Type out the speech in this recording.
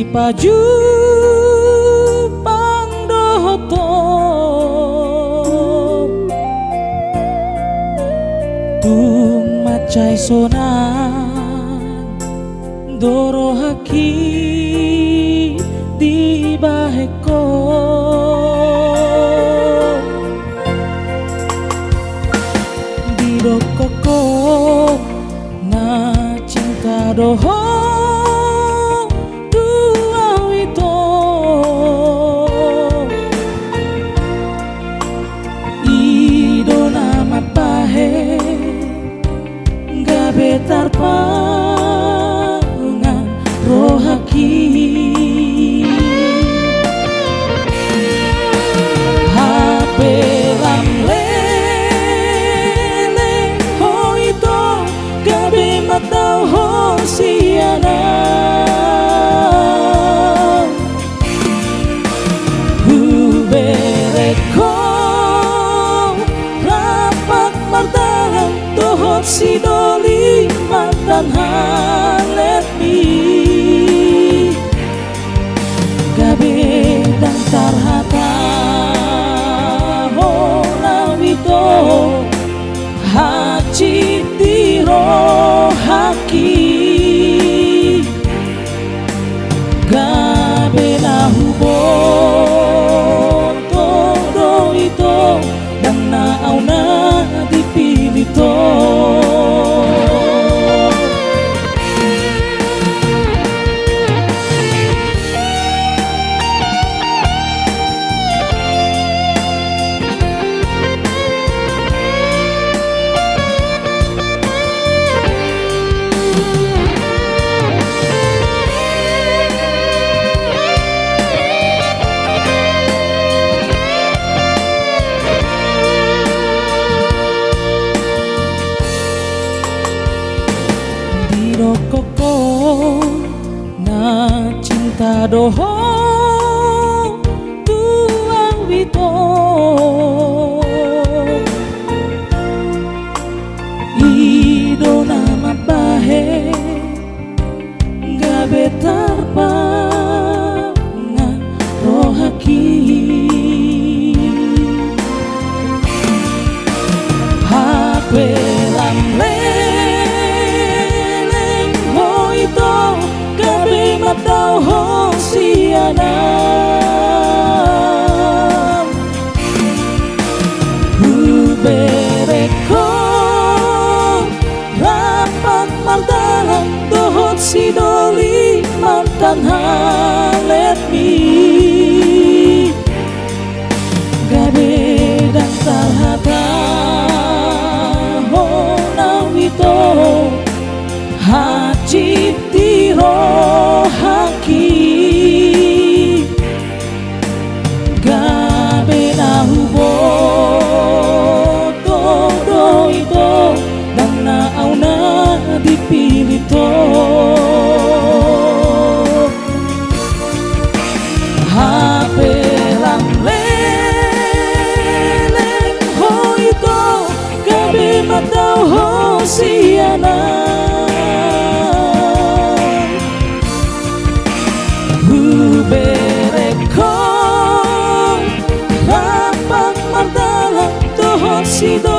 paju pangdoto tung macai sonan doro haki di baheko di rokoko na cinta doho tarpangan rohaki hape lam lele hoito gabe matau ho siana hubereko rapat mardalan tohot sidoli mantan halet mi gabe dan tarhata honawito haci tiro haki gabe nahubo todo itu dan nauna dipilih to koko na cinta doho tuang wito ido nama bahe gabe tarpangan rohaki hape lam matau ho siana hubereko rapat mardalan dohot sidoli mantan halet mi gabe dan tarhata honawito haci tiro haki gabe nahubo todo itu dan nauna dipilih to hape lam leleng ho itu gabe matau ho siana hubereko rapat mardalan tohot sido